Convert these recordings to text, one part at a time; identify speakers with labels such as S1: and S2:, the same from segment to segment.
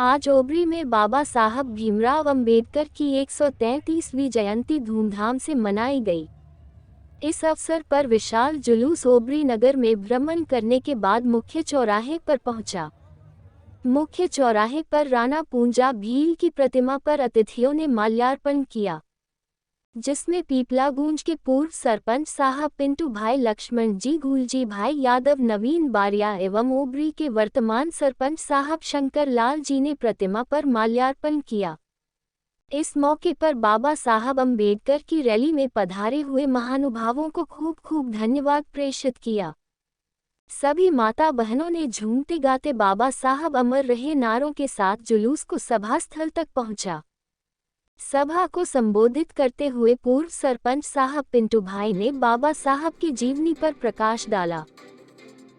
S1: आज ओबरी में बाबा साहब भीमराव अंबेडकर की 133वीं जयंती धूमधाम से मनाई गई। इस अवसर पर विशाल जुलूस ओबरी नगर में भ्रमण करने के बाद मुख्य चौराहे पर पहुंचा। मुख्य चौराहे पर राणा पूंजा भील की प्रतिमा पर अतिथियों ने माल्यार्पण किया, जिसमें पीपलागूंज के पूर्व सरपंच साहब पिंटू भाई लक्ष्मण जी गुलजी भाई यादव नवीन बारिया एवं ओबरी के वर्तमान सरपंच साहब शंकर लाल जी ने प्रतिमा पर माल्यार्पण किया। इस मौके पर बाबा साहब अंबेडकर की रैली में पधारे हुए महानुभावों को खूब खूब धन्यवाद प्रेषित किया। सभी माता बहनों ने झूमते गाते बाबा साहब अमर रहे नारों के साथ जुलूस को सभा स्थल तक पहुंचा। सभा को संबोधित करते हुए पूर्व सरपंच साहब पिंटू भाई ने बाबा साहब की जीवनी पर प्रकाश डाला।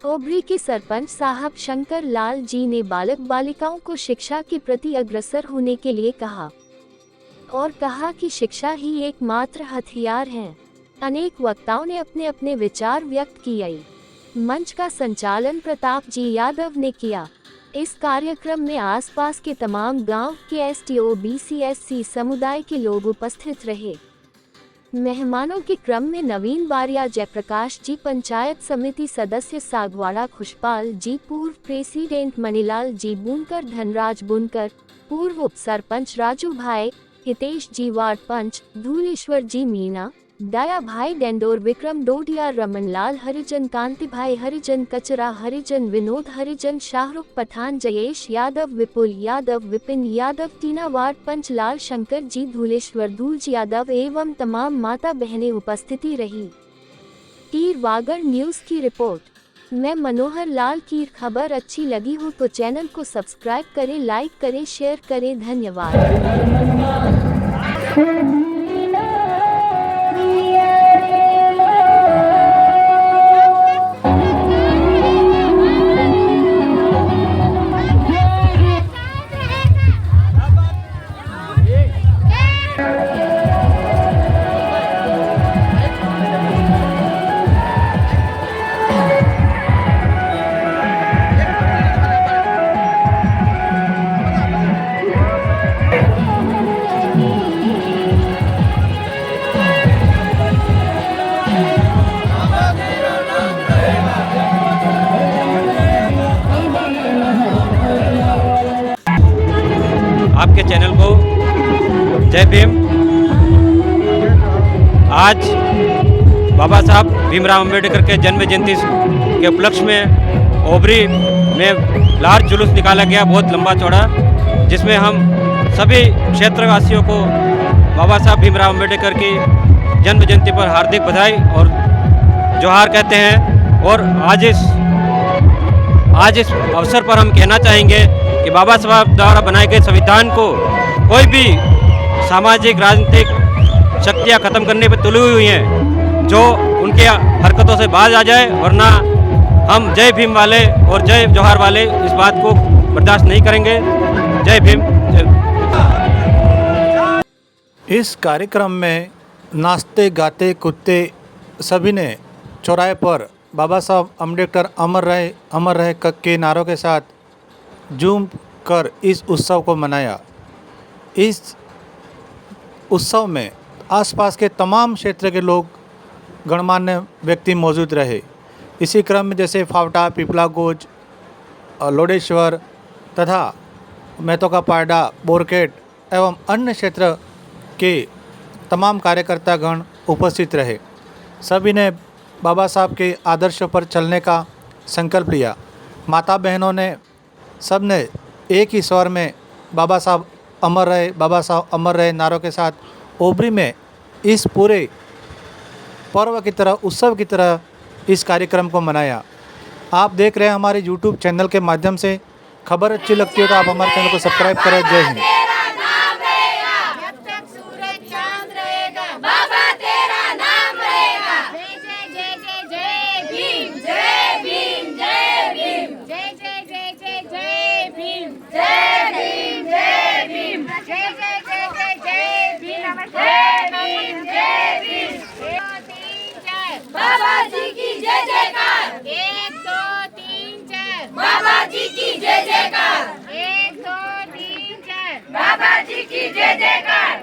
S1: ओबरी के सरपंच साहब शंकर लाल जी ने बालक बालिकाओं को शिक्षा के प्रति अग्रसर होने के लिए कहा और कहा कि शिक्षा ही एकमात्र हथियार है। अनेक वक्ताओं ने अपने अपने विचार व्यक्त किए। मंच का संचालन प्रताप जी यादव ने किया। इस कार्यक्रम में आसपास के तमाम गांव के एसटीओ बीसी समुदाय के लोग उपस्थित रहे। मेहमानों के क्रम में नवीन बारिया जयप्रकाश जी, पंचायत समिति सदस्य सागवाड़ा खुशपाल जी, पूर्व प्रेसिडेंट मणिलाल जी बुनकर, धनराज बुनकर, पूर्व उप सरपंच राजू भाई, हितेश जी वार्ड पंच, धूलेश्वर जी मीना, दया भाई डेंडोर, विक्रम डोडिया, रमनलाल हरिजन, कांति भाई हरिजन, कचरा हरिजन, विनोद हरिजन, शाहरुख पठान, जयेश यादव, विपुल यादव, विपिन यादव, टीना वार्ड पंच, लाल शंकर जी, धूलेश्वर धूलज यादव एवं तमाम माता बहनें उपस्थिति रही। कीर वागड़ न्यूज की रिपोर्ट। मैं मनोहर लाल कीर। खबर अच्छी लगी हो तो चैनल को सब्सक्राइब करें, लाइक करें, शेयर करें। धन्यवाद।
S2: आपके चैनल को जय भीम। आज बाबा साहब भीमराव अंबेडकर के जन्म जयंती के उपलक्ष्य में ओबरी में लार्ज जुलूस निकाला गया, बहुत लंबा चौड़ा, जिसमें हम सभी क्षेत्रवासियों को बाबा साहब भीमराव अंबेडकर की जन्म जयंती पर हार्दिक बधाई और जोहार कहते हैं। और आज इस अवसर पर हम कहना चाहेंगे कि बाबा साहब द्वारा बनाए गए संविधान को कोई भी सामाजिक राजनीतिक शक्तियां खत्म करने पर तुली हुई हैं, जो उनके हरकतों से बाज आ जाए, वरना हम जय भीम वाले और जय जोहार वाले इस बात को बर्दाश्त नहीं करेंगे। जय भीम।
S3: इस कार्यक्रम में नाचते गाते कूदते सभी ने चौराहे पर बाबा साहब अम्बेडकर अमर रहे के नारों के साथ झूम कर इस उत्सव को मनाया। इस उत्सव में आसपास के तमाम क्षेत्र के लोग गणमान्य व्यक्ति मौजूद रहे। इसी क्रम में जैसे फावटा, पीपलागूंज, लोडेश्वर तथा मेहतो का पायडा, बोरकेट एवं अन्य क्षेत्र के तमाम कार्यकर्तागण उपस्थित रहे। सभी ने बाबा साहब के आदर्शों पर चलने का संकल्प लिया। माता बहनों ने सब ने एक ही स्वर में बाबा साहब अमर रहे नारों के साथ ओबरी में इस पूरे पर्व की तरह, उत्सव की तरह इस कार्यक्रम को मनाया। आप देख रहे हैं हमारे YouTube चैनल के माध्यम से। खबर अच्छी लगती है तो आप हमारे चैनल को सब्सक्राइब करें। जय हिंद।
S4: बाबा जी की जय जयकार। 1 2 3 4 बाबा जी की जय जयकार। 1 2 3 जय जयकार।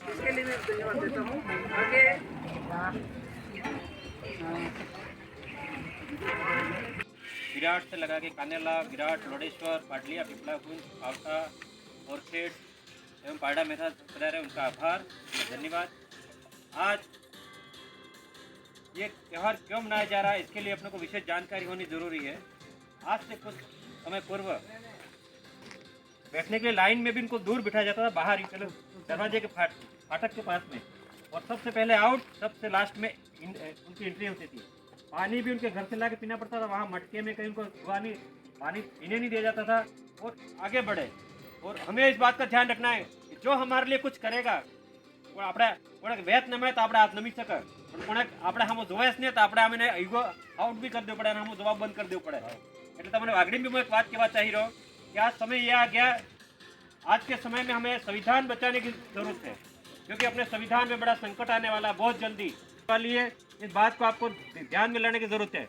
S5: इसके लिए मैं धन्यवाद देता हूँ। आगे
S2: विराट से लगा के कानेला, विराट, लोडेश्वर, पाटलिया, पिपलाकुंज, पावटा, ओरखेड एवं पाड़ा मेधा पधारे, उनका आभार, धन्यवाद। आज ये त्यौहार क्यों मनाया जा रहा है, इसके लिए अपने को विशेष जानकारी होनी जरूरी है। आज से कुछ समय पूर्व बैठने के लिए लाइन में भी इनको दूर बिठाया जाता था, बाहर ही, चलो दरवाजे के फाटक के पास में, और सबसे पहले आउट, सबसे लास्ट में उनकी एंट्री होती थी। पानी भी उनके घर से ला के पीना पड़ता था, वहाँ मटके में कहीं उनको पानी पीने नहीं दिया जाता था, और आगे बढ़े। और हमें इस बात का ध्यान रखना है कि जो हमारे लिए कुछ करेगा वो આપણે વેત નમે તો આપણે હાથ નમી શકે, પણ આપણે સામો જોવાય જ નહીં તો આપણે આમને ઈગો આઉટ બી કરી દેવું પડે અને સામો જવાબ બંધ કરી દેવું પડે। એટલે તમને વાગડી में एक बात कहना चाहिए रहो कि आज समय ये आ गया, आज के समय में हमें संविधान बचाने की जरूरत है, क्योंकि अपने संविधान में बड़ा संकट आने वाला बहुत जल्दी वाली है। इस बात को आपको ध्यान में लाने की जरूरत है,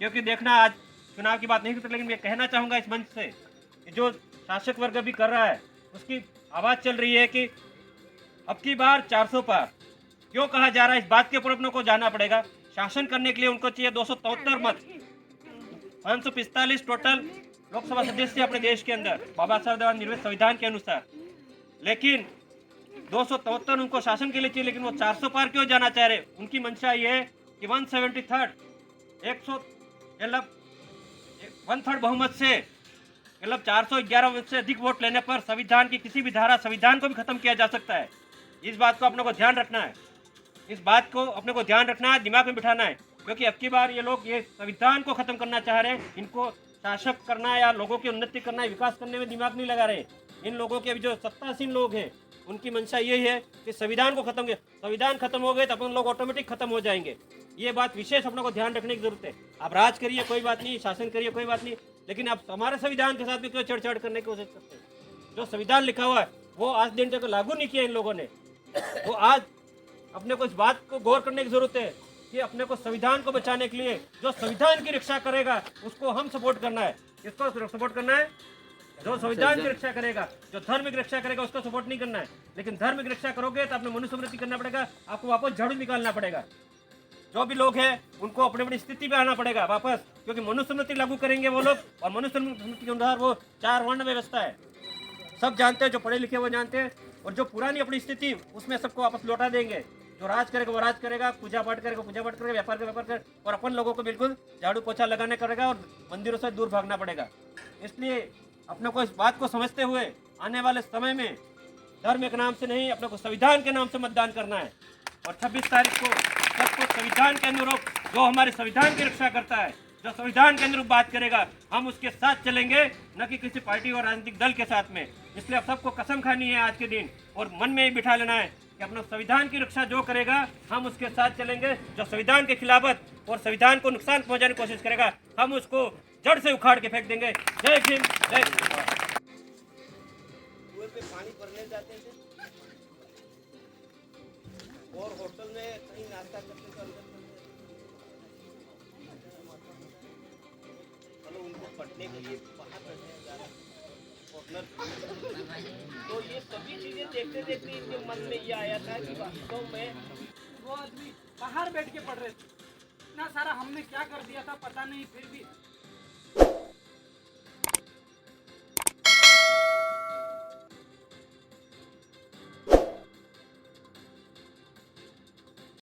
S2: क्योंकि देखना आज चुनाव की बात नहीं करते, लेकिन मैं कहना चाहूँगा इस मंच से कि जो शासक वर्ग भी कर रहा है उसकी आवाज़ चल रही है कि अब की बार 400 पार क्यों कहा जा रहा है, इस बात के ऊपर अपनों को जाना पड़ेगा। शासन करने के लिए उनको चाहिए 273 मत, 545 टोटल लोकसभा सदस्य अपने देश के अंदर बाबा साहब द्वारा निर्मित संविधान के अनुसार, लेकिन 273 उनको शासन के लिए चाहिए, लेकिन वो 400 पार क्यों जाना चाह रहे। उनकी मंशा ये है कि 173 1/3 बहुमत से, मतलब 411 से अधिक वोट लेने पर संविधान की किसी भी धारा, संविधान को भी खत्म किया जा सकता है। इस बात को अपने को ध्यान रखना है, इस बात को अपने को ध्यान रखना है, दिमाग में बिठाना है, क्योंकि अब की बार ये लोग ये संविधान को खत्म करना चाह रहे हैं। इनको शासक करना या लोगों की उन्नति करना, विकास करने में दिमाग नहीं लगा रहे। इन लोगों के जो सत्तासीन लोग हैं उनकी मंशा यही है कि संविधान को खत्म, संविधान खत्म हो गए तो अपन लोग ऑटोमेटिक खत्म हो जाएंगे। ये बात विशेष अपने को ध्यान रखने की जरूरत है। आप राज करिए कोई बात नहीं, शासन करिए कोई बात नहीं, लेकिन आप हमारे संविधान के साथ भी क्यों छेड़छाड़ करने की कोशिश करते हैं। जो संविधान लिखा हुआ है वो आज दिन तक लागू नहीं किया इन लोगों ने। तो आज अपने को इस बात को गौर करने की जरूरत है कि अपने को संविधान को बचाने के लिए जो संविधान की रक्षा करेगा उसको हम सपोर्ट करना है। किसको सपोर्ट करना है? जो संविधान की रक्षा करेगा, जो धर्म की रक्षा करेगा उसको सपोर्ट नहीं करना है। लेकिन धर्म की रक्षा करोगे तो आपने मनुस्मृति करना पड़ेगा, आपको वापस झाड़ू निकालना पड़ेगा। जो भी लोग हैं उनको अपनी अपनी स्थिति पे आना पड़ेगा वापस, क्योंकि मनुस्मृति लागू करेंगे वो लोग, और मनुस्मृति के अनुसार वो 4 वर्ण व्यवस्था है, सब जानते हैं, जो पढ़े लिखे वो जानते हैं। और जो पुरानी अपनी स्थिति उसमें सबको वापस लौटा देंगे। जो राज करेगा वो राज करेगा, पूजा पाठ करेगा पूजा पाठ करेगा, व्यापार का व्यापार करेगा, और अपन लोगों को बिल्कुल झाड़ू पोछा लगाने करेगा और मंदिरों से दूर भागना पड़ेगा। इसलिए अपने को इस बात को समझते हुए आने वाले समय में धर्म के नाम से नहीं, अपने को संविधान के नाम से मतदान करना है। और 26 तारीख को सबको संविधान के अनुरूप, जो हमारे संविधान की रक्षा करता है, जो संविधान के अनुरूप बात करेगा, हम उसके साथ चलेंगे, न कि किसी पार्टी और राजनीतिक दल के साथ में। इसलिए अब सबको कसम खानी है आज के दिन, और मन में ही बिठा लेना है कि अपना संविधान की रक्षा जो करेगा हम उसके साथ चलेंगे। जो संविधान के खिलाफत और संविधान को नुकसान पहुंचाने की कोशिश करेगा हम उसको जड़ से उखाड़ के फेंक देंगे। जय भीम, जय
S6: कुएं पे पानी भरने जाते थे और होटल में कहीं नाश्ता करते तो अंदर चलो उनको पढ़ने के लिए बाहर बैठने जा रहे तो ये सभी चीजें देखते देखते इनके मन में ये आया था कि वास्तव में
S5: वो आदमी बाहर बैठ के पढ़ रहे थे। इतना सारा हमने क्या कर दिया था पता नहीं, फिर भी